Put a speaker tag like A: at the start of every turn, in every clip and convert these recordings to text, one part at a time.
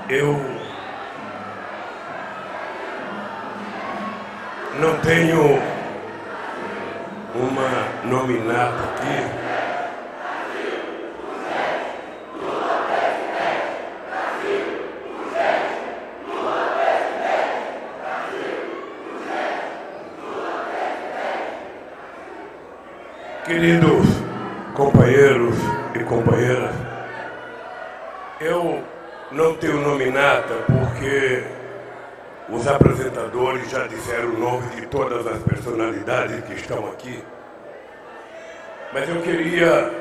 A: Eu não tenho uma nominata aqui. Queridos companheiros e companheiras, eu não tenho nominata porque os apresentadores já disseram o nome de todas as personalidades que estão aqui. Mas eu queria,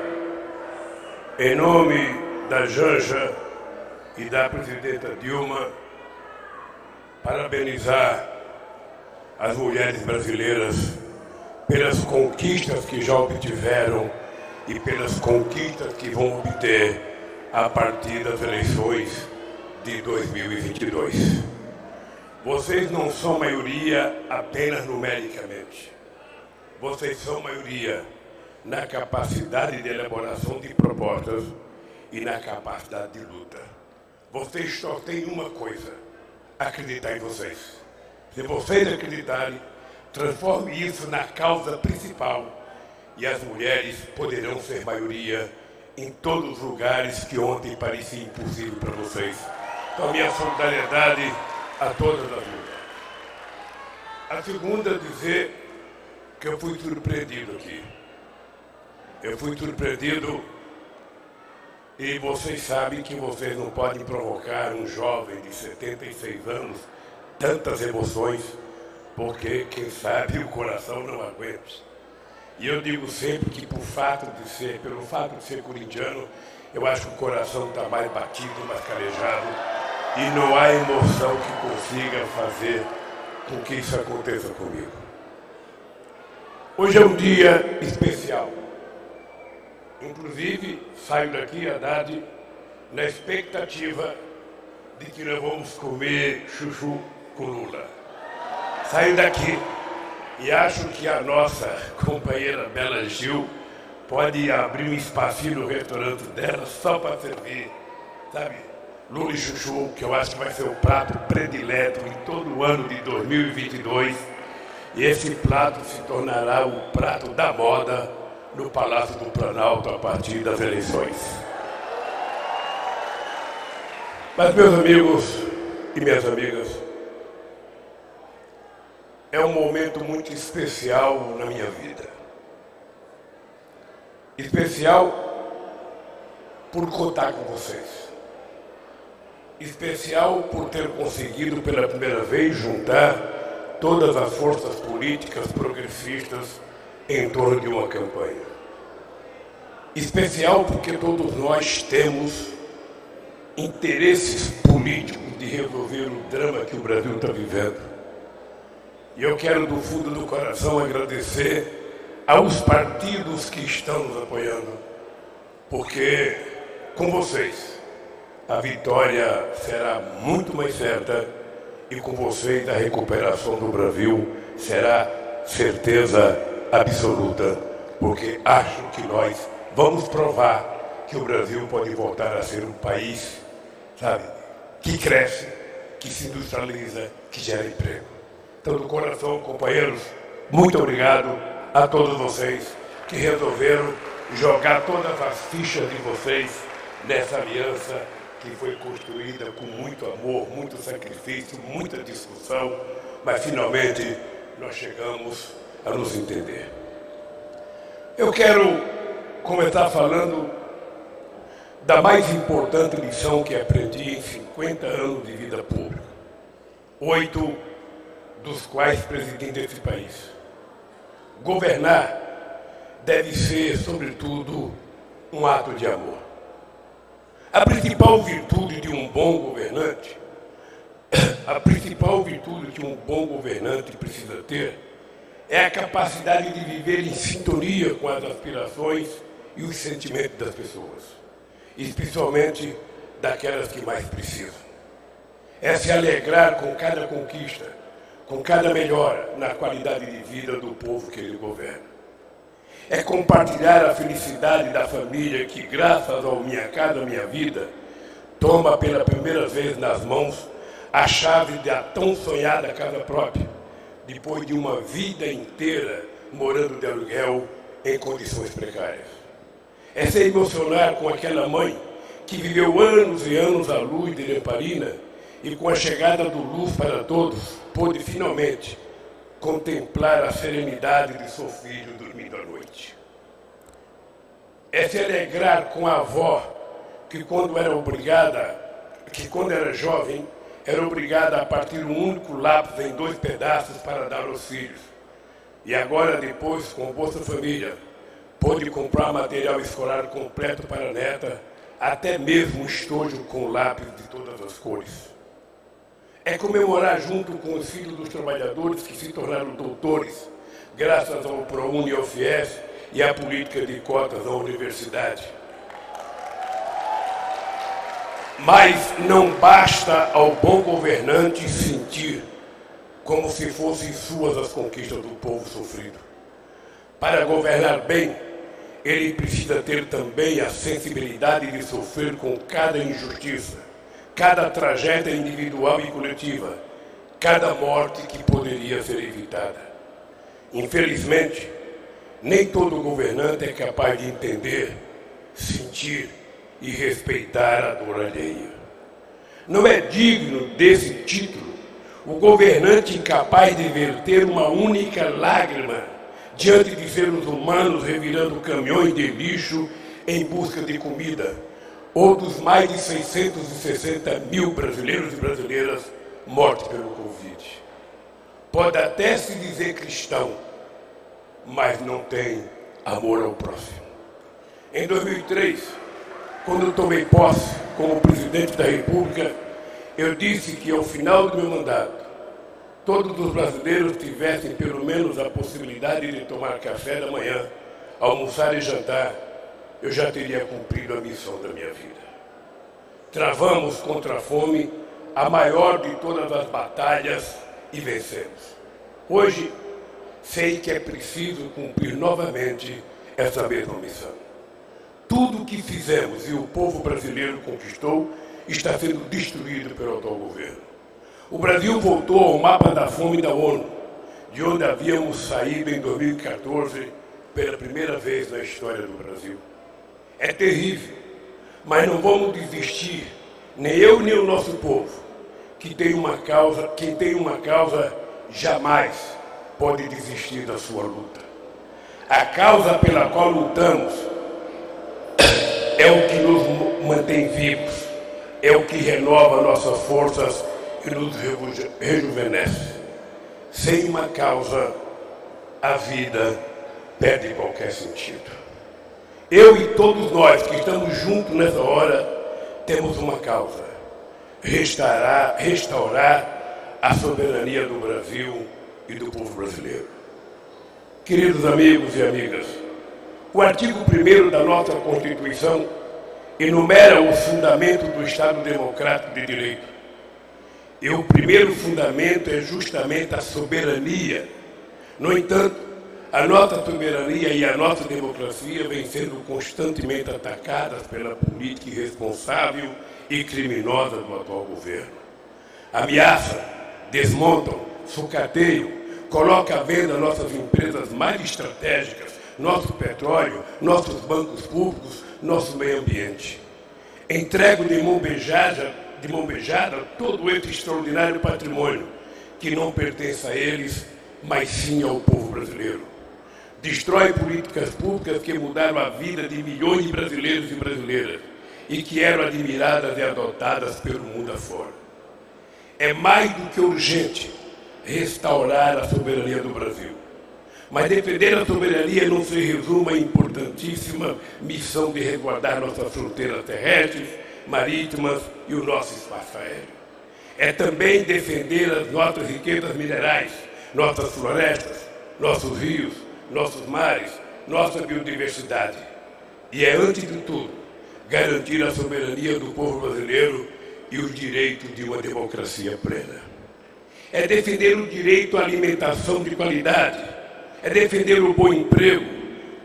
A: em nome da Janja e da presidenta Dilma, parabenizar as mulheres brasileiras pelas conquistas que já obtiveram e pelas conquistas que vão obter a partir das eleições de 2022. Vocês não são maioria apenas numericamente. Vocês são maioria na capacidade de elaboração de propostas e na capacidade de luta. Vocês só têm uma coisa: acreditar em vocês. Se vocês acreditarem, transforme isso na causa principal e as mulheres poderão ser maioria em todos os lugares que ontem parecia impossível para vocês. Então, minha solidariedade a todas as mulheres. A segunda, dizer que eu fui surpreendido aqui. Eu fui surpreendido e vocês sabem que vocês não podem provocar um jovem de 76 anos tantas emoções, porque, quem sabe, o coração não aguenta. E eu digo sempre que, pelo fato de ser corintiano, eu acho que o coração está mais batido, mais calejado, e não há emoção que consiga fazer com que isso aconteça comigo. Hoje é um dia especial. Inclusive, saio daqui, Haddad, na expectativa de que nós vamos comer chuchu com Lula. Saio daqui e acho que a nossa companheira Bela Gil pode abrir um espacinho no restaurante dela só para servir, sabe, Lula e chuchu, que eu acho que vai ser o prato predileto em todo o ano de 2022. E esse prato se tornará o prato da moda no Palácio do Planalto a partir das eleições. Mas, meus amigos e minhas amigas, é um momento muito especial na minha vida. Especial por contar com vocês. Especial por ter conseguido pela primeira vez juntar todas as forças políticas progressistas em torno de uma campanha. Especial porque todos nós temos interesses políticos de resolver o drama que o Brasil está vivendo. E eu quero, do fundo do coração, agradecer aos partidos que estão nos apoiando, porque, com vocês, a vitória será muito mais certa e, com vocês, a recuperação do Brasil será certeza absoluta, porque acho que nós vamos provar que o Brasil pode voltar a ser um país, sabe, que cresce, que se industrializa, que gera emprego. Então, do coração, companheiros, muito obrigado a todos vocês que resolveram jogar todas as fichas de vocês nessa aliança que foi construída com muito amor, muito sacrifício, muita discussão, mas finalmente nós chegamos a nos entender. Eu quero começar falando da mais importante lição que aprendi em 50 anos de vida pública. 8 dos quais presidente desse país. Governar deve ser, sobretudo, um ato de amor. A principal virtude de um bom governante, precisa ter é a capacidade de viver em sintonia com as aspirações e os sentimentos das pessoas, especialmente daquelas que mais precisam. É se alegrar com cada conquista, com cada melhora na qualidade de vida do povo que ele governa. É compartilhar a felicidade da família que, graças ao Minha Casa Minha Vida, toma pela primeira vez nas mãos a chave da tão sonhada casa própria, depois de uma vida inteira morando de aluguel em condições precárias. É se emocionar com aquela mãe que viveu anos e anos à luz de lamparina e com a chegada do Luz para Todos pôde finalmente contemplar a serenidade de seu filho dormindo à noite. É se alegrar com a avó que quando era jovem, era obrigada a partir um único lápis em 2 pedaços para dar aos filhos. E agora, depois, com Bolsa Família, pôde comprar material escolar completo para a neta, até mesmo um estojo com lápis de todas as cores. É comemorar junto com os filhos dos trabalhadores que se tornaram doutores, graças ao ProUni e ao FIES e à política de cotas da universidade. Mas não basta ao bom governante sentir como se fossem suas as conquistas do povo sofrido. Para governar bem, ele precisa ter também a sensibilidade de sofrer com cada injustiça, cada tragédia individual e coletiva, cada morte que poderia ser evitada. Infelizmente, nem todo governante é capaz de entender, sentir e respeitar a dor alheia. Não é digno desse título o governante incapaz de verter uma única lágrima diante de seres humanos revirando caminhões de lixo em busca de comida, ou dos mais de 660 mil brasileiros e brasileiras mortos pelo Covid. Pode até se dizer cristão, mas não tem amor ao próximo. Em 2003, quando eu tomei posse como presidente da República, eu disse que ao final do meu mandato, todos os brasileiros tivessem pelo menos a possibilidade de tomar café da manhã, almoçar e jantar, eu já teria cumprido a missão da minha vida. Travamos contra a fome a maior de todas as batalhas e vencemos. Hoje, sei que é preciso cumprir novamente essa mesma missão. Tudo o que fizemos e o povo brasileiro conquistou está sendo destruído pelo atual governo. O Brasil voltou ao mapa da fome da ONU, de onde havíamos saído em 2014 pela primeira vez na história do Brasil. É terrível, mas não vamos desistir, nem eu nem o nosso povo, quem tem uma causa jamais pode desistir da sua luta. A causa pela qual lutamos é o que nos mantém vivos, é o que renova nossas forças e nos rejuvenesce. Sem uma causa, a vida perde qualquer sentido. Eu e todos nós que estamos juntos nessa hora, temos uma causa: restaurar a soberania do Brasil e do povo brasileiro. Queridos amigos e amigas, o artigo 1º da nossa Constituição enumera os fundamentos do Estado Democrático de Direito. E o primeiro fundamento é justamente a soberania. No entanto, a nossa soberania e a nossa democracia vêm sendo constantemente atacadas pela política irresponsável e criminosa do atual governo. Ameaçam, desmontam, sucateiam, colocam à venda nossas empresas mais estratégicas, nosso petróleo, nossos bancos públicos, nosso meio ambiente. Entrego de mão beijada todo esse extraordinário patrimônio que não pertence a eles, mas sim ao povo brasileiro. Destrói políticas públicas que mudaram a vida de milhões de brasileiros e brasileiras e que eram admiradas e adotadas pelo mundo afora. É mais do que urgente restaurar a soberania do Brasil. Mas defender a soberania não se resume à importantíssima missão de resguardar nossas fronteiras terrestres, marítimas e o nosso espaço aéreo. É também defender as nossas riquezas minerais, nossas florestas, nossos rios, nossos mares, nossa biodiversidade. E é, antes de tudo, garantir a soberania do povo brasileiro e os direitos de uma democracia plena. É defender o direito à alimentação de qualidade, é defender o bom emprego,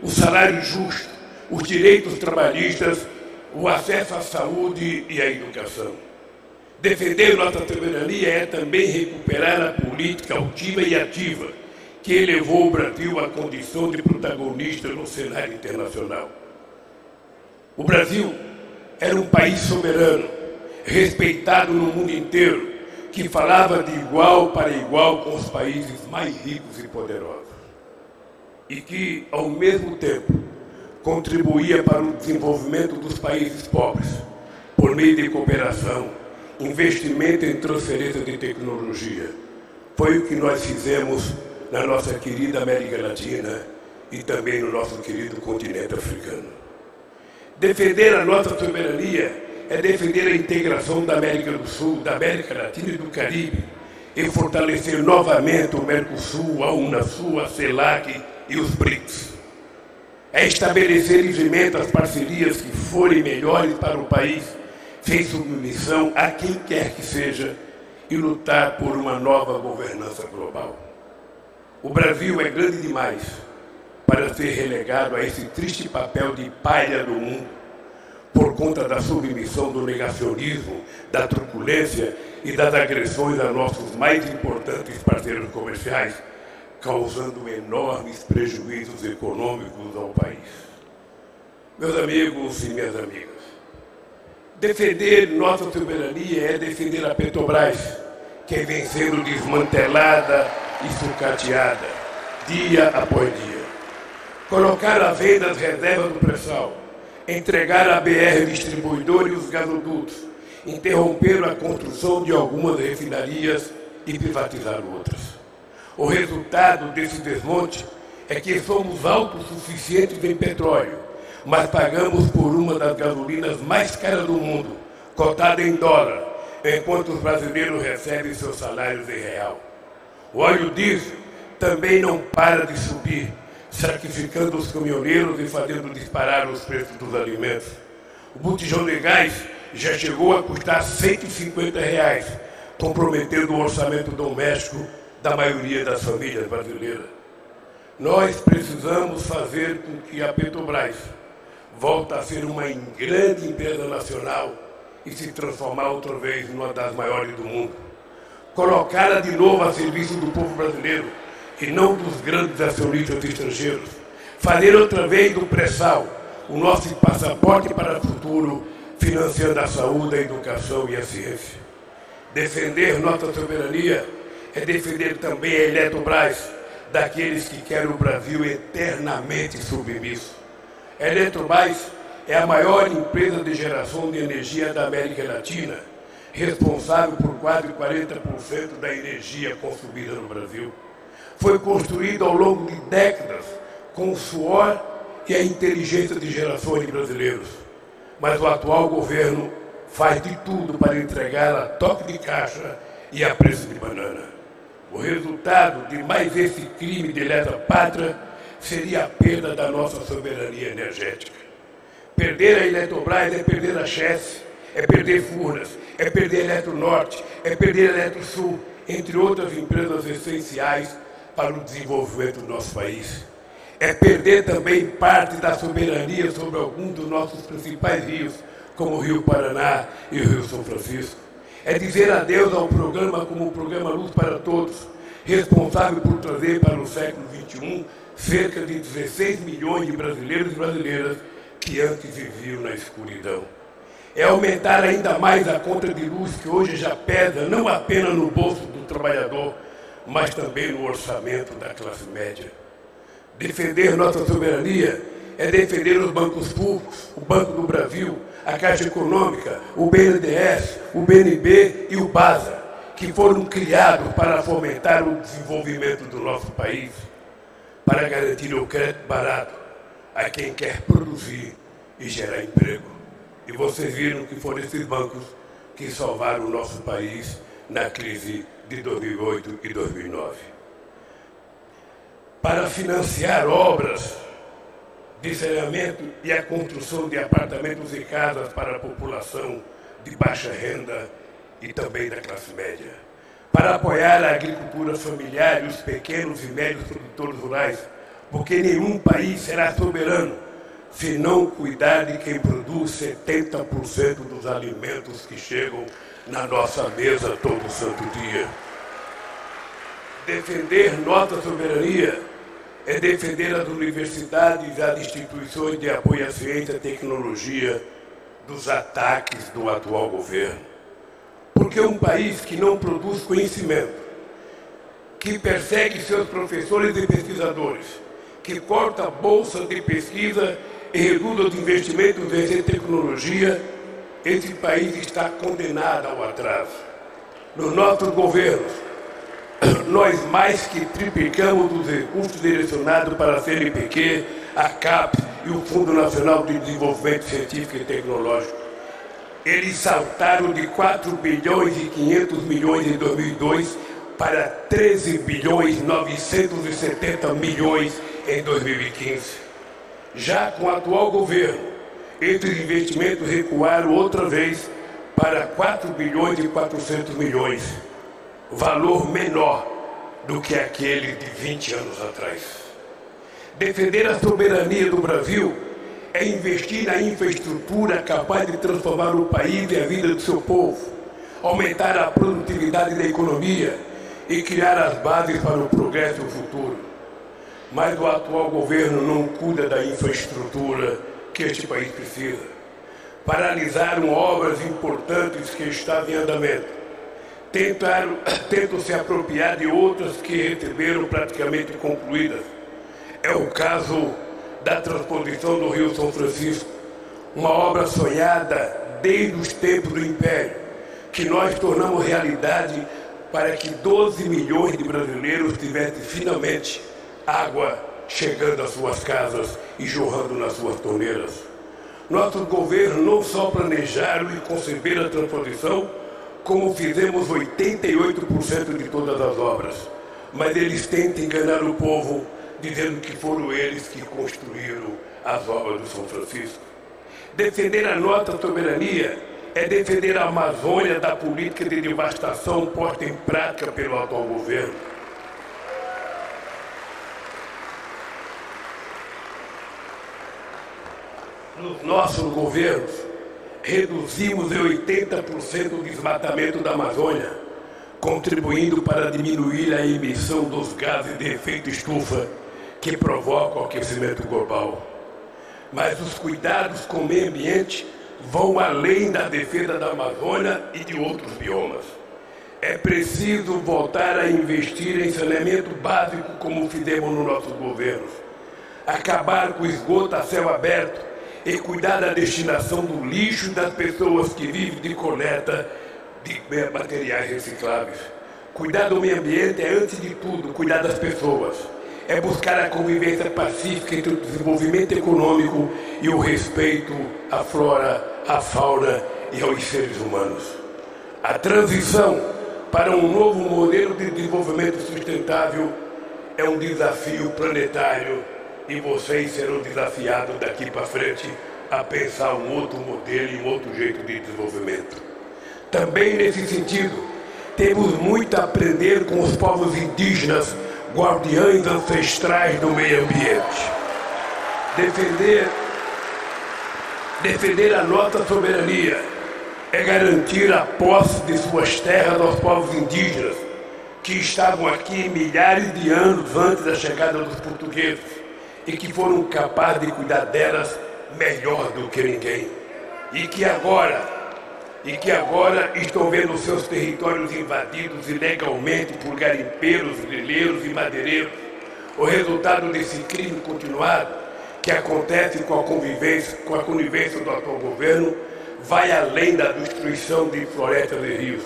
A: o salário justo, os direitos trabalhistas o acesso à saúde e à educação. Defender nossa soberania é também recuperar a política altiva e ativa que elevou o Brasil à condição de protagonista no cenário internacional. O Brasil era um país soberano, respeitado no mundo inteiro, que falava de igual para igual com os países mais ricos e poderosos. E que, ao mesmo tempo, contribuía para o desenvolvimento dos países pobres, por meio de cooperação, investimento em transferência de tecnologia. Foi o que nós fizemos na nossa querida América Latina e também no nosso querido continente africano. Defender a nossa soberania é defender a integração da América do Sul, da América Latina e do Caribe e fortalecer novamente o Mercosul, a Unasul, a CELAC e os BRICS. É estabelecer livremente as parcerias que forem melhores para o país, sem submissão a quem quer que seja, e lutar por uma nova governança global. O Brasil é grande demais para ser relegado a esse triste papel de palha do mundo, por conta da submissão do negacionismo, da truculência e das agressões a nossos mais importantes parceiros comerciais, causando enormes prejuízos econômicos ao país. Meus amigos e minhas amigas, defender nossa soberania é defender a Petrobras, que vem sendo desmantelada e sucateada, dia após dia. Colocar à venda as reservas do pré-sal, entregar a BR Distribuidor e os gasodutos, interromper a construção de algumas refinarias e privatizar outras. O resultado desse desmonte é que somos autossuficientes em petróleo, mas pagamos por uma das gasolinas mais caras do mundo, cotada em dólar, enquanto os brasileiros recebem seus salários em real. O óleo diesel também não para de subir, sacrificando os caminhoneiros e fazendo disparar os preços dos alimentos. O botijão de gás já chegou a custar R$ 150, comprometendo o orçamento doméstico da maioria das famílias brasileiras. Nós precisamos fazer com que a Petrobras volte a ser uma grande empresa nacional e se transformar outra vez numa das maiores do mundo. Colocá-la de novo a serviço do povo brasileiro e não dos grandes acionistas estrangeiros. Fazer outra vez do pré-sal o nosso passaporte para o futuro, financiando a saúde, a educação e a ciência. Defender nossa soberania é defender também a Eletrobras daqueles que querem o Brasil eternamente submisso. A Eletrobras é a maior empresa de geração de energia da América Latina, responsável por quase 40% da energia consumida no Brasil. Foi construída ao longo de décadas com o suor e a inteligência de gerações de brasileiros. Mas o atual governo faz de tudo para entregá-la a toque de caixa e a preço de banana. O resultado de mais esse crime de lesa pátria seria a perda da nossa soberania energética. Perder a Eletrobras é perder a Chess, é perder Furnas, é perder a Eletronorte, é perder a Eletrosul, entre outras empresas essenciais para o desenvolvimento do nosso país. É perder também parte da soberania sobre alguns dos nossos principais rios, como o Rio Paraná e o Rio São Francisco. É dizer adeus ao programa como o programa Luz para Todos, responsável por trazer para o século XXI cerca de 16 milhões de brasileiros e brasileiras que antes viviam na escuridão. É aumentar ainda mais a conta de luz que hoje já pesa não apenas no bolso do trabalhador, mas também no orçamento da classe média. Defender nossa soberania é defender os bancos públicos, o Banco do Brasil, a Caixa Econômica, o BNDES, o BNB e o BASA, que foram criados para fomentar o desenvolvimento do nosso país, para garantir o crédito barato a quem quer produzir e gerar emprego. E vocês viram que foram esses bancos que salvaram o nosso país na crise de 2008 e 2009. Para financiar obras de saneamento e a construção de apartamentos e casas para a população de baixa renda e também da classe média. Para apoiar a agricultura familiar e os pequenos e médios produtores rurais, porque nenhum país será soberano se não cuidar de quem produz 70% dos alimentos que chegam na nossa mesa todo santo dia. Defender nossa soberania é defender as universidades e as instituições de apoio à ciência e tecnologia dos ataques do atual governo. Porque um país que não produz conhecimento, que persegue seus professores e pesquisadores, que corta bolsas de pesquisa e reduz os investimentos em ciência e tecnologia, esse país está condenado ao atraso. Nos nossos governos, nós mais que triplicamos os recursos direcionados para a CNPq, a CAPES e o Fundo Nacional de Desenvolvimento Científico e Tecnológico. Eles saltaram de 4 bilhões e 500 milhões em 2002 para 13 bilhões e 970 milhões em 2015. Já com o atual governo, esses investimentos recuaram outra vez para 4 bilhões e 400 milhões, valor menor do que aquele de 20 anos atrás. Defender a soberania do Brasil é investir na infraestrutura capaz de transformar o país e a vida do seu povo, aumentar a produtividade da economia e criar as bases para o progresso e o futuro. Mas o atual governo não cuida da infraestrutura que este país precisa. Paralisaram obras importantes que estavam em andamento. Tentam se apropriar de outras que receberam praticamente concluídas. É o caso da transposição do Rio São Francisco, uma obra sonhada desde os tempos do Império, que nós tornamos realidade para que 12 milhões de brasileiros tivessem finalmente água chegando às suas casas e jorrando nas suas torneiras. Nossos governos não só planejaram e conceberam a transposição, como fizemos 88% de todas as obras, mas eles tentam enganar o povo dizendo que foram eles que construíram as obras do São Francisco. Defender a nossa soberania é defender a Amazônia da política de devastação posta em prática pelo atual governo. Nos nossos governos, reduzimos em 80% o desmatamento da Amazônia, contribuindo para diminuir a emissão dos gases de efeito estufa que provocam o aquecimento global. Mas os cuidados com o meio ambiente vão além da defesa da Amazônia e de outros biomas. É preciso voltar a investir em saneamento básico como fizemos nos nossos governos, acabar com o esgoto a céu aberto e cuidar da destinação do lixo das pessoas que vivem de coleta de materiais recicláveis. Cuidar do meio ambiente é, antes de tudo, cuidar das pessoas. É buscar a convivência pacífica entre o desenvolvimento econômico e o respeito à flora, à fauna e aos seres humanos. A transição para um novo modelo de desenvolvimento sustentável é um desafio planetário e vocês serão desafiados daqui para frente a pensar um outro modelo e um outro jeito de desenvolvimento. Também nesse sentido, temos muito a aprender com os povos indígenas, guardiães ancestrais do meio ambiente. Defender a nossa soberania é garantir a posse de suas terras aos povos indígenas que estavam aqui milhares de anos antes da chegada dos portugueses e que foram capazes de cuidar delas melhor do que ninguém. E que agora estão vendo seus territórios invadidos ilegalmente por garimpeiros, grileiros e madeireiros. O resultado desse crime continuado, que acontece com a conivência do atual governo, vai além da destruição de florestas e rios,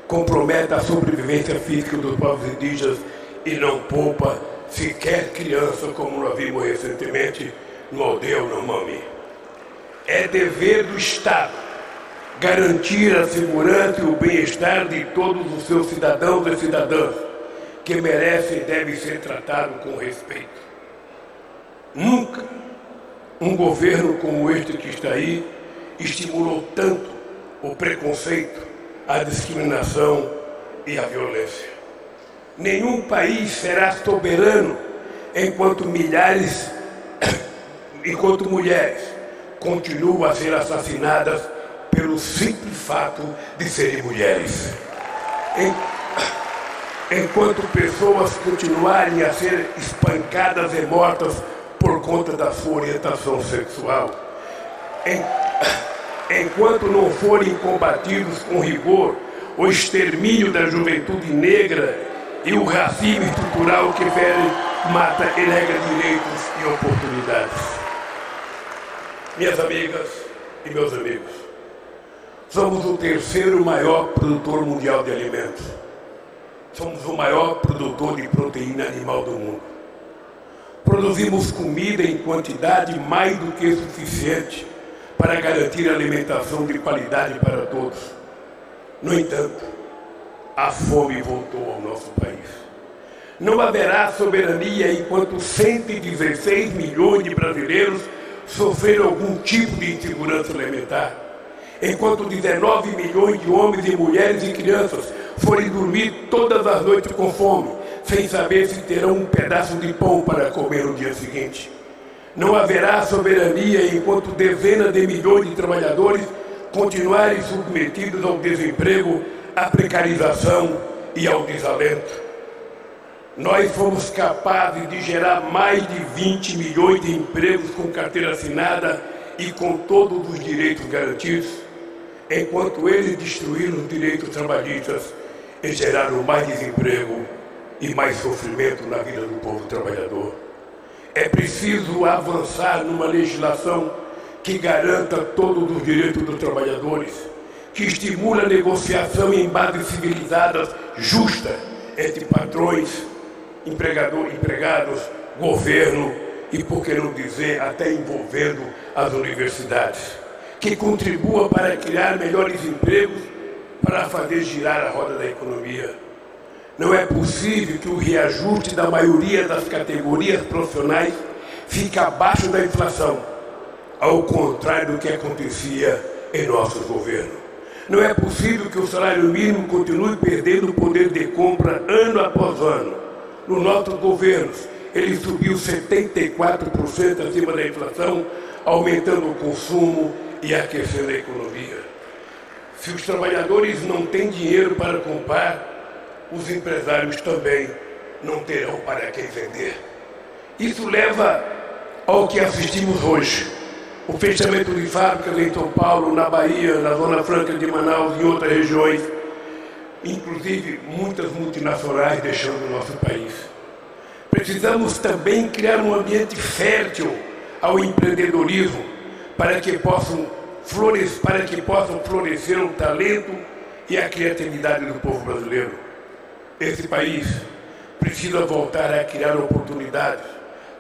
A: compromete a sobrevivência física dos povos indígenas e não poupa sequer criança, como nós vimos recentemente no Aldeia Yanomami. É dever do Estado garantir a segurança e o bem-estar de todos os seus cidadãos e cidadãs, que merecem e devem ser tratados com respeito. Nunca um governo como este que está aí estimulou tanto o preconceito, a discriminação e a violência. Nenhum país será soberano enquanto milhares enquanto mulheres continuam a ser assassinadas pelo simples fato de serem mulheres. Enquanto pessoas continuarem a ser espancadas e mortas por conta da sua orientação sexual, enquanto não forem combatidos com rigor o extermínio da juventude negra e o racismo estrutural que fere, mata e nega direitos e oportunidades. Minhas amigas e meus amigos, somos o terceiro maior produtor mundial de alimentos. Somos o maior produtor de proteína animal do mundo. Produzimos comida em quantidade mais do que suficiente para garantir alimentação de qualidade para todos. No entanto, a fome voltou ao nosso país. Não haverá soberania enquanto 116 milhões de brasileiros sofreram algum tipo de insegurança alimentar. Enquanto 19 milhões de homens e mulheres e crianças forem dormir todas as noites com fome, sem saber se terão um pedaço de pão para comer no dia seguinte. Não haverá soberania enquanto dezenas de milhões de trabalhadores continuarem submetidos ao desemprego, à precarização e ao desalento. Nós fomos capazes de gerar mais de 20 milhões de empregos com carteira assinada e com todos os direitos garantidos, enquanto eles destruíram os direitos trabalhistas e geraram mais desemprego e mais sofrimento na vida do povo trabalhador. É preciso avançar numa legislação que garanta todos os direitos dos trabalhadores, que estimule a negociação em bases civilizadas justas entre patrões, empregados, governo e, por que não dizer, até envolvendo as universidades, que contribua para criar melhores empregos para fazer girar a roda da economia. Não é possível que o reajuste da maioria das categorias profissionais fique abaixo da inflação, ao contrário do que acontecia em nossos governos. Não é possível que o salário mínimo continue perdendo o poder de compra ano após ano. Nos nossos governos, ele subiu 74% acima da inflação, aumentando o consumo e aquecendo a economia. Se os trabalhadores não têm dinheiro para comprar, os empresários também não terão para quem vender. Isso leva ao que assistimos hoje: o fechamento de fábricas em São Paulo, na Bahia, na Zona Franca de Manaus e em outras regiões, inclusive muitas multinacionais deixando o nosso país. Precisamos também criar um ambiente fértil ao empreendedorismo para que possam florescer o talento e a criatividade do povo brasileiro. Esse país precisa voltar a criar oportunidades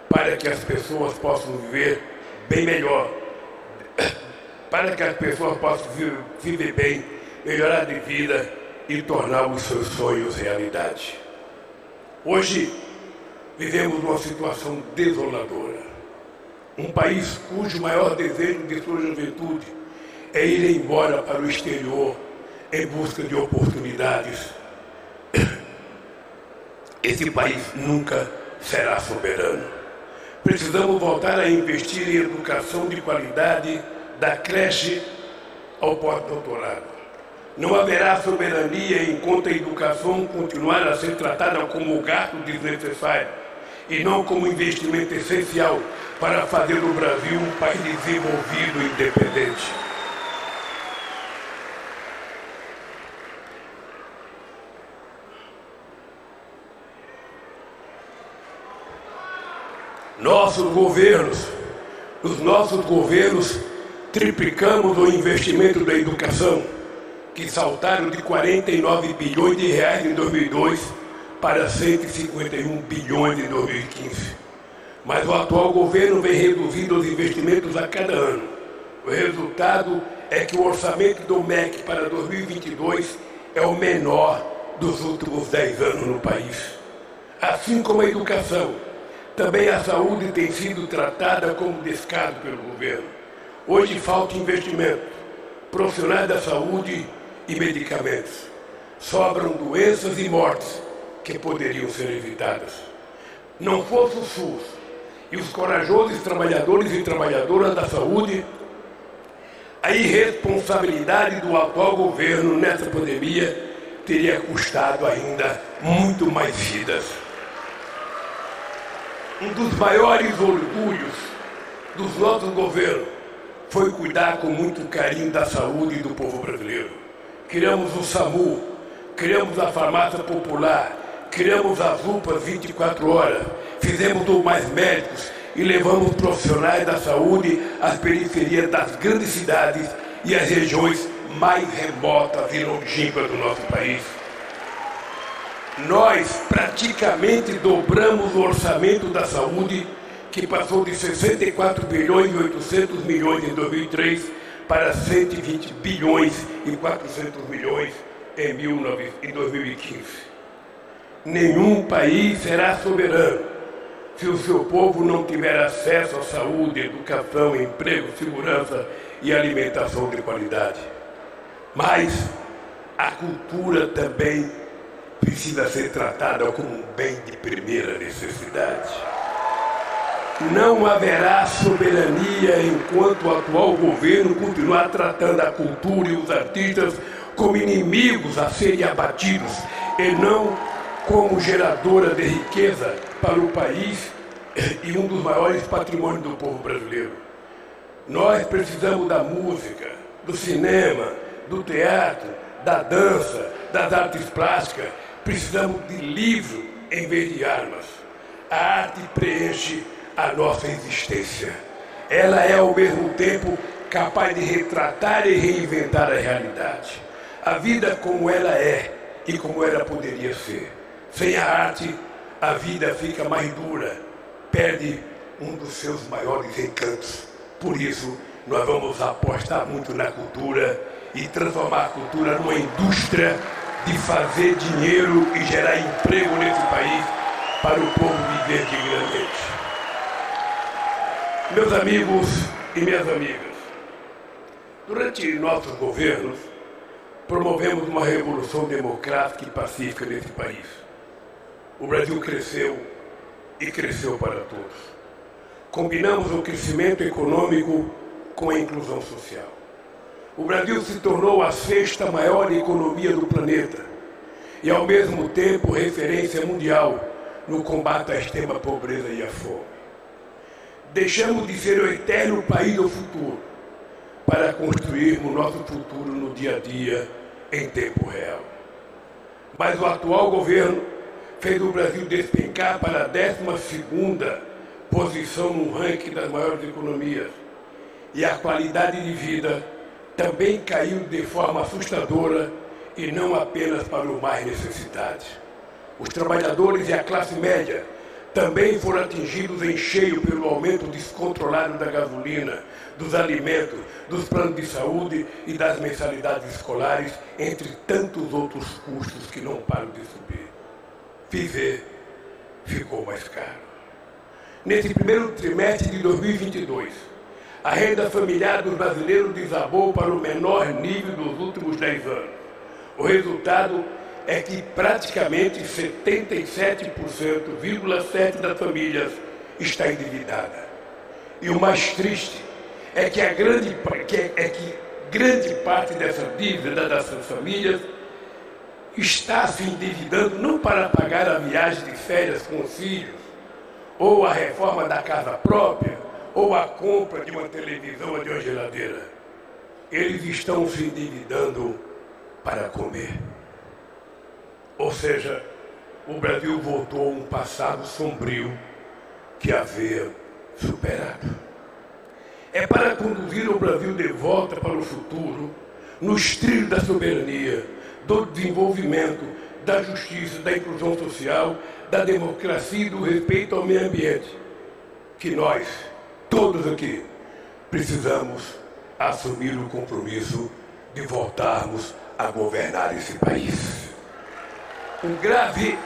A: para que as pessoas possam viver bem melhor, para que as pessoas possam viver bem, melhorar de vida e tornar os seus sonhos realidade. Hoje vivemos uma situação desoladora. Um país cujo maior desejo de sua juventude é ir embora para o exterior em busca de oportunidades. Esse país nunca será soberano. Precisamos voltar a investir em educação de qualidade, da creche ao pós-doutorado. Não haverá soberania enquanto a educação continuar a ser tratada como gasto desnecessário e não como investimento essencial para fazer do Brasil um país desenvolvido e independente. Os nossos governos triplicamos o investimento da educação, que saltaram de 49 bilhões de reais em 2002 para 151 bilhões em 2015. Mas o atual governo vem reduzindo os investimentos a cada ano. O resultado é que o orçamento do MEC para 2022 é o menor dos últimos 10 anos no país. Assim como a educação, também a saúde tem sido tratada como descaso pelo governo. Hoje falta investimento, profissionais da saúde e medicamentos. Sobram doenças e mortes que poderiam ser evitadas. Não fosse o SUS e os corajosos trabalhadores e trabalhadoras da saúde, a irresponsabilidade do atual governo nessa pandemia teria custado ainda muito mais vidas. Um dos maiores orgulhos dos nossos governos foi cuidar com muito carinho da saúde do povo brasileiro. Criamos o SAMU, criamos a farmácia popular, criamos as UPAs 24 horas, fizemos o Mais Médicos e levamos profissionais da saúde às periferias das grandes cidades e às regiões mais remotas e longínquas do nosso país. Nós praticamente dobramos o orçamento da saúde, que passou de 64 bilhões e 800 milhões em 2003 para 120 bilhões e 400 milhões em 2015. Nenhum país será soberano se o seu povo não tiver acesso à saúde, educação, emprego, segurança e alimentação de qualidade. Mas a cultura também precisa ser tratada como um bem de primeira necessidade. Não haverá soberania enquanto o atual governo continuar tratando a cultura e os artistas como inimigos a serem abatidos e não como geradora de riqueza para o país e um dos maiores patrimônios do povo brasileiro. Nós precisamos da música, do cinema, do teatro, da dança, das artes plásticas. Precisamos de livro em vez de armas. A arte preenche a nossa existência. Ela é, ao mesmo tempo, capaz de retratar e reinventar a realidade. A vida como ela é e como ela poderia ser. Sem a arte, a vida fica mais dura, perde um dos seus maiores encantos. Por isso, nós vamos apostar muito na cultura e transformar a cultura numa indústria de fazer dinheiro e gerar emprego nesse país para o povo viver dignamente. Meus amigos e minhas amigas, durante nossos governos, promovemos uma revolução democrática e pacífica nesse país. O Brasil cresceu e cresceu para todos. Combinamos o crescimento econômico com a inclusão social. O Brasil se tornou a sexta maior economia do planeta e, ao mesmo tempo, referência mundial no combate à extrema pobreza e à fome. Deixamos de ser o eterno país do futuro para construirmos nosso futuro no dia a dia, em tempo real. Mas o atual governo fez o Brasil despencar para a 12ª posição no ranking das maiores economias. E a qualidade de vida também caiu de forma assustadora e não apenas para os mais necessitados. Os trabalhadores e a classe média também foram atingidos em cheio pelo aumento descontrolado da gasolina, dos alimentos, dos planos de saúde e das mensalidades escolares, entre tantos outros custos que não param de subir. Viver ficou mais caro. Nesse primeiro trimestre de 2022, a renda familiar dos brasileiros desabou para o menor nível dos últimos 10 anos. O resultado é que praticamente 77,7% das famílias está endividada. E o mais triste é que grande parte dessa dívida dessas famílias está se endividando não para pagar a viagem de férias com os filhos, ou a reforma da casa própria, ou a compra de uma televisão ou de uma geladeira. Eles estão se endividando para comer. Ou seja, o Brasil voltou a um passado sombrio que havia superado. É para conduzir o Brasil de volta para o futuro, nos trilhos da soberania, do desenvolvimento, da justiça, da inclusão social, da democracia e do respeito ao meio ambiente, que nós, todos aqui, precisamos assumir o compromisso de voltarmos a governar esse país. O grave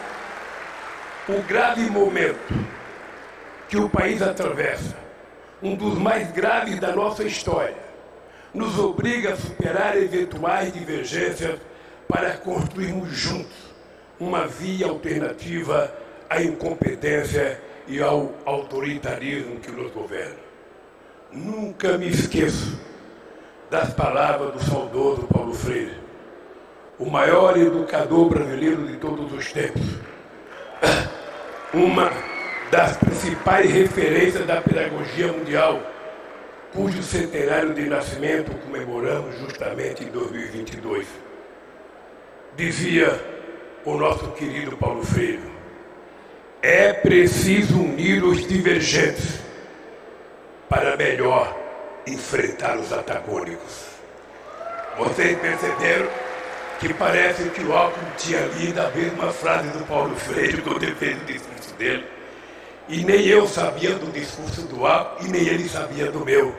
A: momento que o país atravessa, um dos mais graves da nossa história, nos obriga a superar eventuais divergências para construirmos juntos uma via alternativa à incompetência e ao autoritarismo que nos governa. Nunca me esqueço das palavras do saudoso Paulo Freire, o maior educador brasileiro de todos os tempos, uma das principais referências da pedagogia mundial, cujo centenário de nascimento comemoramos justamente em 2022. Dizia o nosso querido Paulo Freire: é preciso unir os divergentes para melhor enfrentar os antagônicos. Vocês perceberam que parece que o Alckmin tinha lido a mesma frase do Paulo Freire quando ele fez o discurso dele. E nem eu sabia do discurso do Alckmin e nem ele sabia do meu.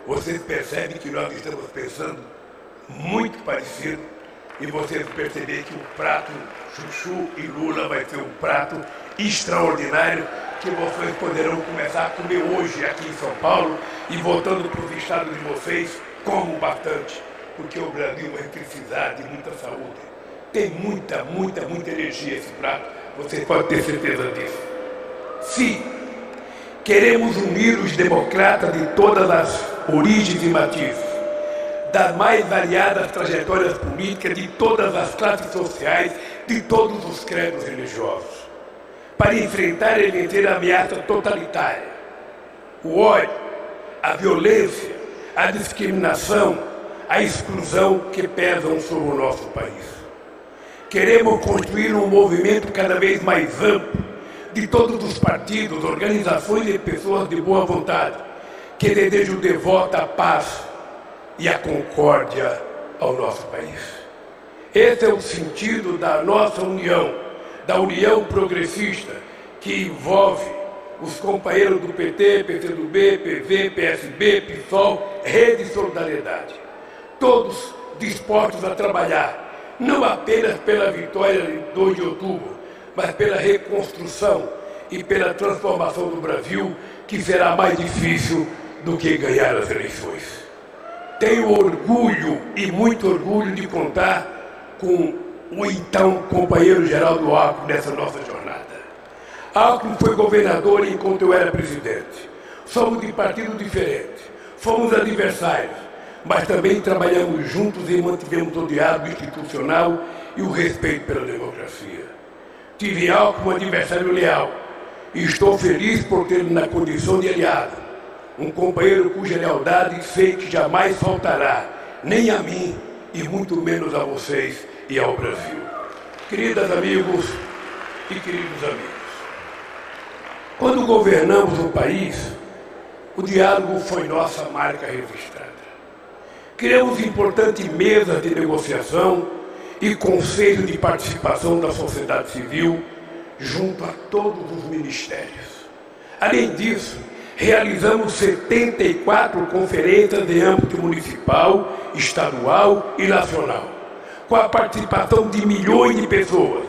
A: Vocês percebem que nós estamos pensando muito parecido e vocês percebem que o prato Chuchu e Lula vai ser um prato extraordinário que vocês poderão começar a comer hoje aqui em São Paulo e voltando para os estados de vocês, comam bastante, porque o Brasil vai precisar de muita saúde. Tem muita energia esse prato, vocês podem ter certeza disso. Se queremos unir os democratas de todas as origens e matizes, das mais variadas trajetórias políticas, de todas as classes sociais, de todos os credos religiosos, para enfrentar e vencer a ameaça totalitária, o ódio, a violência, a discriminação, a exclusão que pesam sobre o nosso país. Queremos construir um movimento cada vez mais amplo de todos os partidos, organizações e pessoas de boa vontade que desejam de volta a paz e a concórdia ao nosso país. Esse é o sentido da nossa união, da união progressista, que envolve os companheiros do PT, PCdoB, PV, PSB, PSOL, Rede de Solidariedade. Todos dispostos a trabalhar, não apenas pela vitória de 2 de outubro, mas pela reconstrução e pela transformação do Brasil, que será mais difícil do que ganhar as eleições. Tenho orgulho e muito orgulho de contar com o então companheiro Geraldo Alckmin nessa nossa jornada. Alckmin foi governador enquanto eu era presidente. Somos de partidos diferentes, fomos adversários, mas também trabalhamos juntos e mantivemos o diálogo institucional e o respeito pela democracia. Tive em Alckmin um adversário leal e estou feliz por tê-lo na condição de aliado, um companheiro cuja lealdade sei que jamais faltará, nem a mim e muito menos a vocês e ao Brasil. Queridas amigos e queridos amigos, quando governamos o país, o diálogo foi nossa marca registrada. Criamos importantes mesas de negociação e conselhos de participação da sociedade civil junto a todos os ministérios. Além disso, realizamos 74 conferências de âmbito municipal, estadual e nacional, com a participação de milhões de pessoas,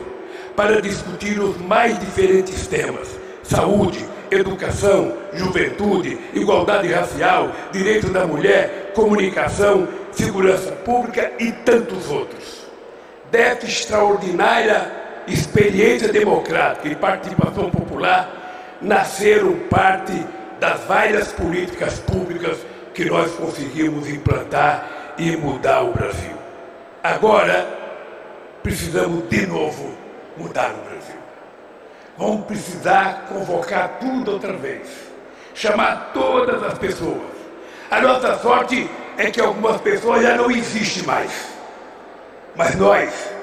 A: para discutir os mais diferentes temas: saúde, educação, juventude, igualdade racial, direitos da mulher, comunicação, segurança pública e tantos outros. Dessa extraordinária experiência democrática e participação popular, nasceram parte das várias políticas públicas que nós conseguimos implantar e mudar o Brasil. Agora, precisamos de novo mudar o Brasil. Vamos precisar convocar tudo outra vez, chamar todas as pessoas. A nossa sorte é que algumas pessoas já não existem mais. Mas nós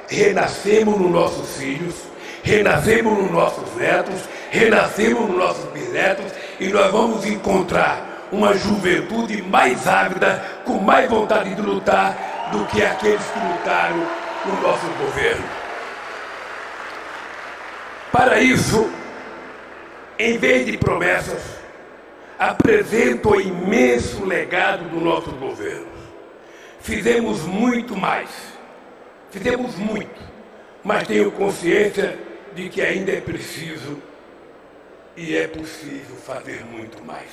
A: renascemos nos nossos filhos, renascemos nos nossos netos, renascemos nos nossos bisnetos e nós vamos encontrar uma juventude mais ávida, com mais vontade de lutar do que aqueles que lutaram no nosso governo. Para isso, em vez de promessas, apresento o imenso legado do nosso governo. Fizemos muito mais. Fizemos muito, mas tenho consciência de que ainda é preciso e é possível fazer muito mais.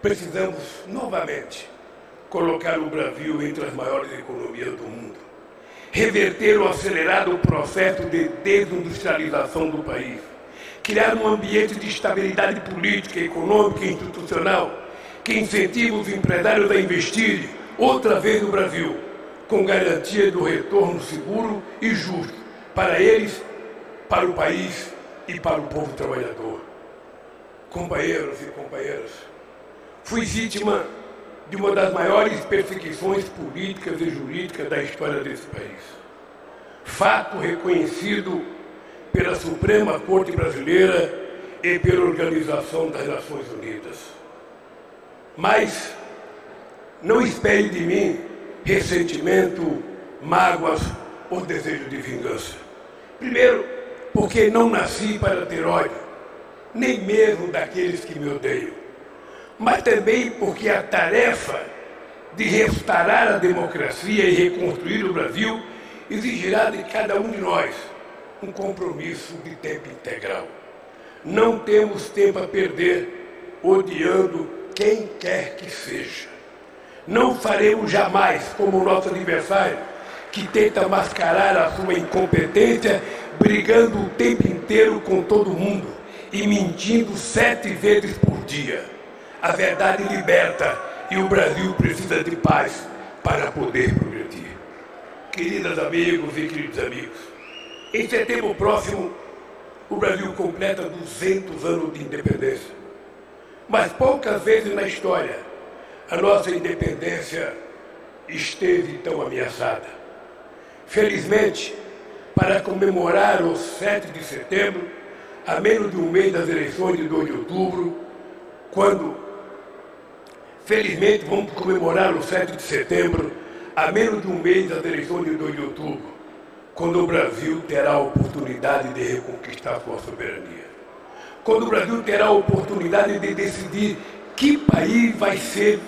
A: Precisamos, novamente, colocar o Brasil entre as maiores economias do mundo, reverter o acelerado processo de desindustrialização do país, criar um ambiente de estabilidade política, econômica e institucional que incentive os empresários a investirem outra vez no Brasil, com garantia do retorno seguro e justo para eles, para o país e para o povo trabalhador. Companheiros e companheiras, fui vítima de uma das maiores perseguições políticas e jurídicas da história desse país. Fato reconhecido pela Suprema Corte Brasileira e pela Organização das Nações Unidas. Mas não espere de mim ressentimento, mágoas ou desejo de vingança. Primeiro, porque não nasci para ter ódio, nem mesmo daqueles que me odeiam. Mas também porque a tarefa de restaurar a democracia e reconstruir o Brasil exigirá de cada um de nós um compromisso de tempo integral. Não temos tempo a perder odiando quem quer que seja. Não faremos jamais como o nosso adversário, que tenta mascarar a sua incompetência, brigando o tempo inteiro com todo mundo e mentindo 7 vezes por dia. A verdade liberta e o Brasil precisa de paz para poder progredir. Queridas amigos e queridos amigos, em setembro próximo, o Brasil completa 200 anos de independência. Mas poucas vezes na história a nossa independência esteve tão ameaçada. Felizmente, para comemorar o 7 de setembro, a menos de um mês das eleições de 2 de outubro, felizmente vamos comemorar o 7 de setembro, a menos de um mês das eleições de 2 de outubro, quando o Brasil terá a oportunidade de reconquistar sua soberania. Quando o Brasil terá a oportunidade de decidir que país vai ser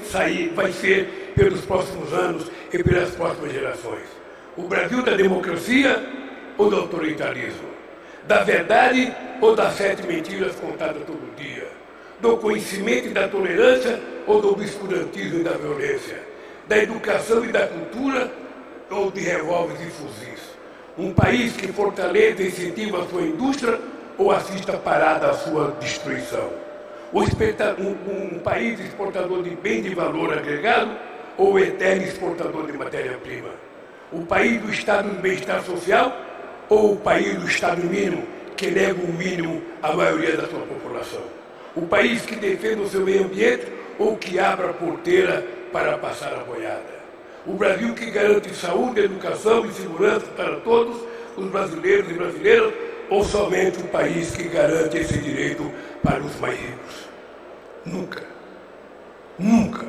A: pelos próximos anos e pelas próximas gerações. O Brasil da democracia ou do autoritarismo? Da verdade ou das 7 mentiras contadas todo dia? Do conhecimento e da tolerância ou do obscurantismo e da violência? Da educação e da cultura ou de revólveres e fuzis? Um país que fortaleça e incentiva a sua indústria ou assista parada à sua destruição? Um país exportador de bem de valor agregado ou eterno exportador de matéria-prima? O país do Estado do bem-estar social ou o país do Estado mínimo, que nega o mínimo à maioria da sua população? O país que defende o seu meio ambiente ou que abre a porteira para passar a boiada? O Brasil que garante saúde, educação e segurança para todos os brasileiros e brasileiras ou somente o país que garante esse direito para os mais ricos? Nunca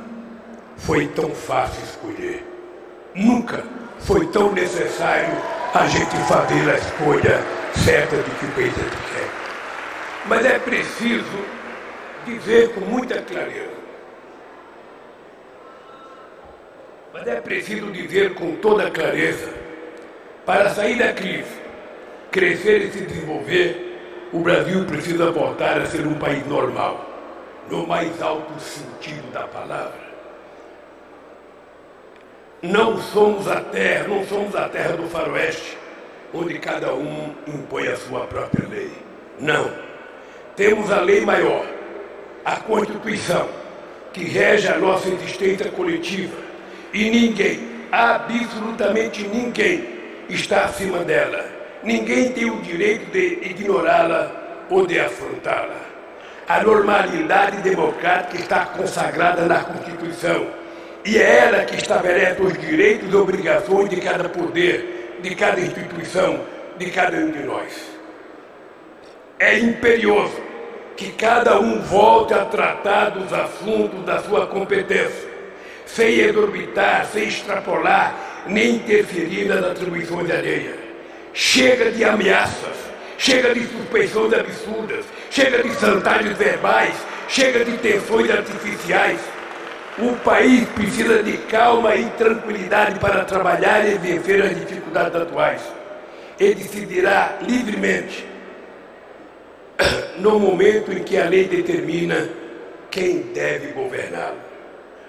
A: foi tão fácil escolher. Nunca foi tão necessário a gente fazer a escolha certa de que país a gente quer. Mas é preciso dizer com muita clareza. Mas é preciso dizer com toda clareza, para sair da crise, crescer e se desenvolver, o Brasil precisa voltar a ser um país normal, no mais alto sentido da palavra. Não somos a terra do faroeste, onde cada um impõe a sua própria lei. Não. Temos a lei maior, a Constituição, que rege a nossa existência coletiva. E ninguém, absolutamente ninguém, está acima dela. Ninguém tem o direito de ignorá-la ou de afrontá-la. A normalidade democrática está consagrada na Constituição. E é ela que estabelece os direitos e obrigações de cada poder, de cada instituição, de cada um de nós. É imperioso que cada um volte a tratar dos assuntos da sua competência, sem exorbitar, sem extrapolar, nem interferir nas atribuições alheias. Chega de ameaças, chega de suspeições absurdas, chega de chantagens verbais, chega de tensões artificiais. O país precisa de calma e tranquilidade para trabalhar e vencer as dificuldades atuais. Ele decidirá livremente no momento em que a lei determina quem deve governá-lo.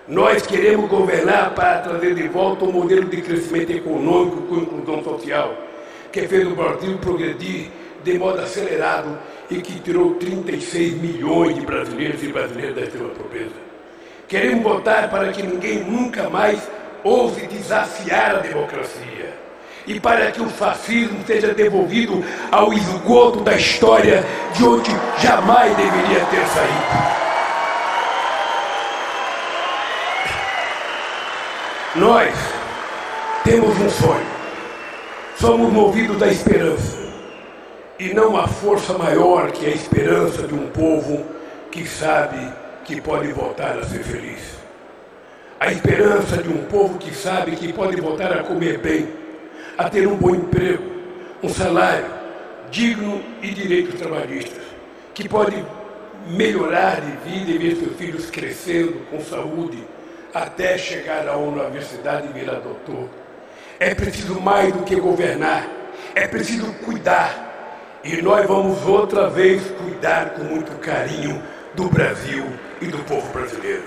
A: Nós queremos governar para trazer de volta um modelo de crescimento econômico com inclusão social, que fez o Brasil progredir de modo acelerado e que tirou 36 milhões de brasileiros e brasileiras da extrema pobreza. Queremos votar para que ninguém nunca mais ouse desafiar a democracia e para que o fascismo seja devolvido ao esgoto da história de onde jamais deveria ter saído. Nós temos um sonho, somos movidos à esperança e não à força maior que a esperança de um povo que sabe que pode voltar a ser feliz. A esperança de um povo que sabe que pode voltar a comer bem, a ter um bom emprego, um salário digno e direitos trabalhistas, que pode melhorar de vida e ver seus filhos crescendo com saúde, até chegar à universidade e virar doutor. É preciso mais do que governar, é preciso cuidar. E nós vamos outra vez cuidar com muito carinho do Brasil e do povo brasileiro.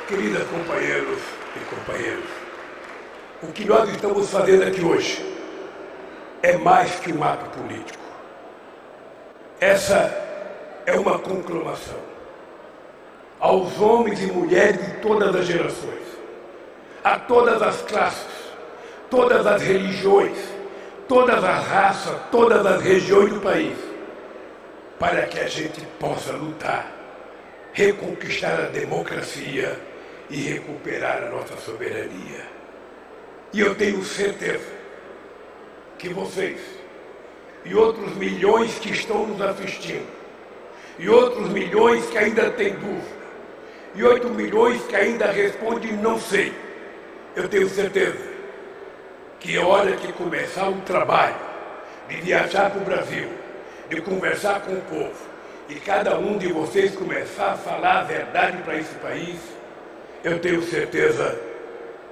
A: Queridas companheiros e companheiras, o que nós estamos fazendo aqui hoje é mais que um ato político. Essa é uma conclamação aos homens e mulheres de todas as gerações, a todas as classes, todas as religiões, todas as raças, todas as regiões do país, para que a gente possa lutar, reconquistar a democracia e recuperar a nossa soberania. E eu tenho certeza que vocês e outros milhões que estão nos assistindo, e outros milhões que ainda têm dúvida, e 8 milhões que ainda respondem não sei, eu tenho certeza que a hora que começar o trabalho de viajar para o Brasil, de conversar com o povo, e cada um de vocês começar a falar a verdade para esse país, eu tenho certeza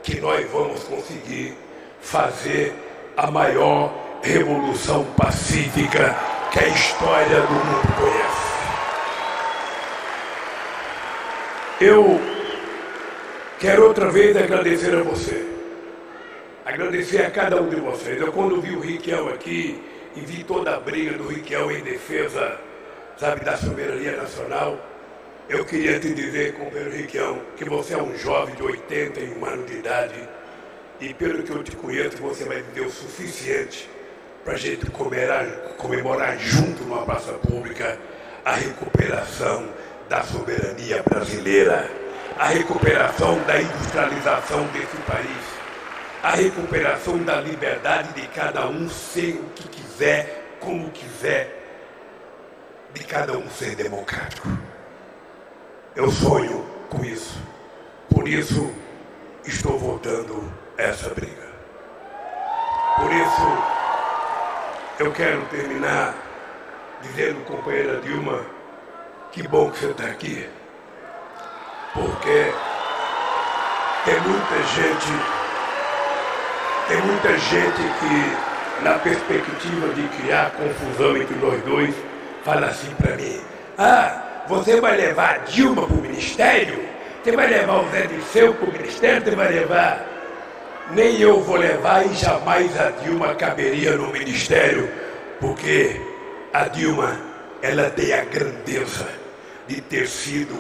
A: que nós vamos conseguir fazer a maior revolução pacífica que a história do mundo conhece. Eu quero outra vez agradecer a você, agradecer a cada um de vocês. Eu, quando vi o Riquel aqui e vi toda a briga do Riquel em defesa, sabe, da soberania nacional, eu queria te dizer, companheiro Riquel, que você é um jovem de 81 anos de idade e, pelo que eu te conheço, você vai viver o suficiente para a gente comemorar junto numa praça pública a recuperação da soberania brasileira, a recuperação da industrialização desse país, a recuperação da liberdade de cada um ser o que quiser, como quiser, de cada um ser democrático. Eu sonho com isso, por isso estou votando essa briga. Por isso eu quero terminar dizendo, companheira Dilma, que bom que você está aqui, porque tem muita gente que, na perspectiva de criar confusão entre nós dois, fala assim para mim: ah, você vai levar a Dilma para o ministério? Você vai levar o Zé Dirceu para o ministério? Você vai levar? Nem eu vou levar e jamais a Dilma caberia no ministério, porque a Dilma, ela tem a grandeza de ter sido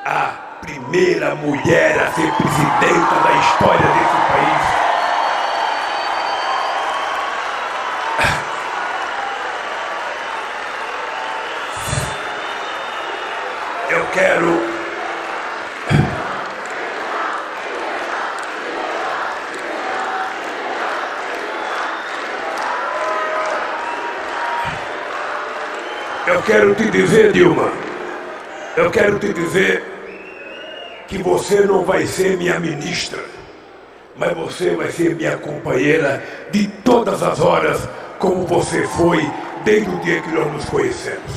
A: a primeira mulher a ser presidenta da história desse país. Eu quero te dizer, Dilma, eu quero te dizer que você não vai ser minha ministra, mas você vai ser minha companheira de todas as horas, como você foi desde o dia que nós nos conhecemos.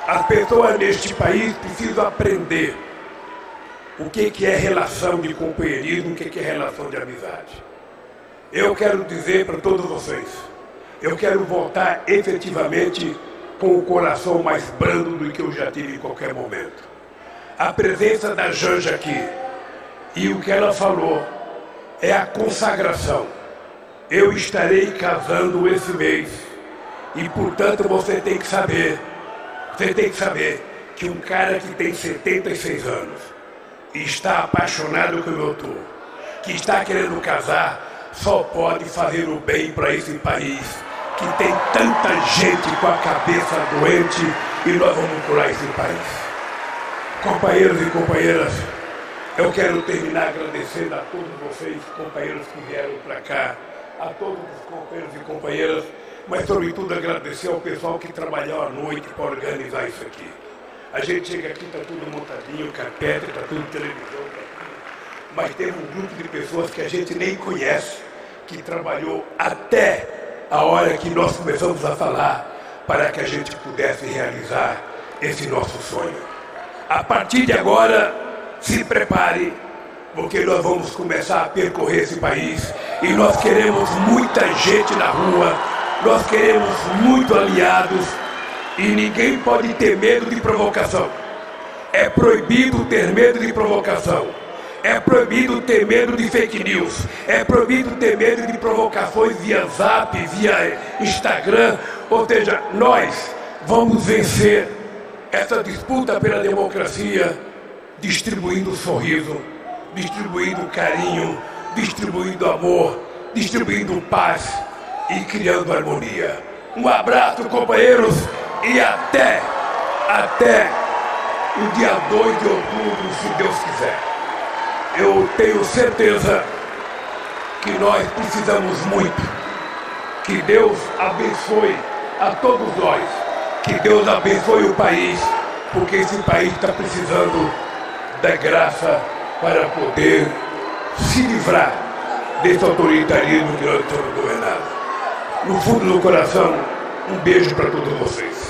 A: As pessoas neste país precisam aprender o que é relação de companheirismo, o que é relação de amizade. Eu quero dizer para todos vocês, eu quero voltar efetivamente com o coração mais brando do que eu já tive em qualquer momento. A presença da Janja aqui e o que ela falou é a consagração. Eu estarei casando esse mês E, portanto, você tem que saber que um cara que tem 76 anos e está apaixonado como eu estou, que está querendo casar, só pode fazer o bem para esse país, que tem tanta gente com a cabeça doente, e nós vamos curar esse país. Companheiros e companheiras, eu quero terminar agradecendo a todos vocês, companheiros que vieram para cá, a todos os companheiros e companheiras, mas sobretudo agradecer ao pessoal que trabalhou à noite para organizar isso aqui. A gente chega aqui, está tudo montadinho, carpete, está tudo televisão, mas teve um grupo de pessoas que a gente nem conhece, que trabalhou até a hora que nós começamos a falar, para que a gente pudesse realizar esse nosso sonho. A partir de agora, se prepare, porque nós vamos começar a percorrer esse país e nós queremos muita gente na rua, nós queremos muito aliados e ninguém pode ter medo de provocação. É proibido ter medo de provocação. É proibido ter medo de fake news. É proibido ter medo de provocações via Zap, via Instagram. Ou seja, nós vamos vencer essa disputa pela democracia distribuindo sorriso, distribuindo carinho, distribuindo amor, distribuindo paz e criando harmonia. Um abraço, companheiros, e até o dia 2 de outubro, se Deus quiser. Eu tenho certeza que nós precisamos muito. Que Deus abençoe a todos nós. Que Deus abençoe o país, porque esse país está precisando da graça para poder se livrar desse autoritarismo que nós estamos governando. No fundo do coração, um beijo para todos vocês.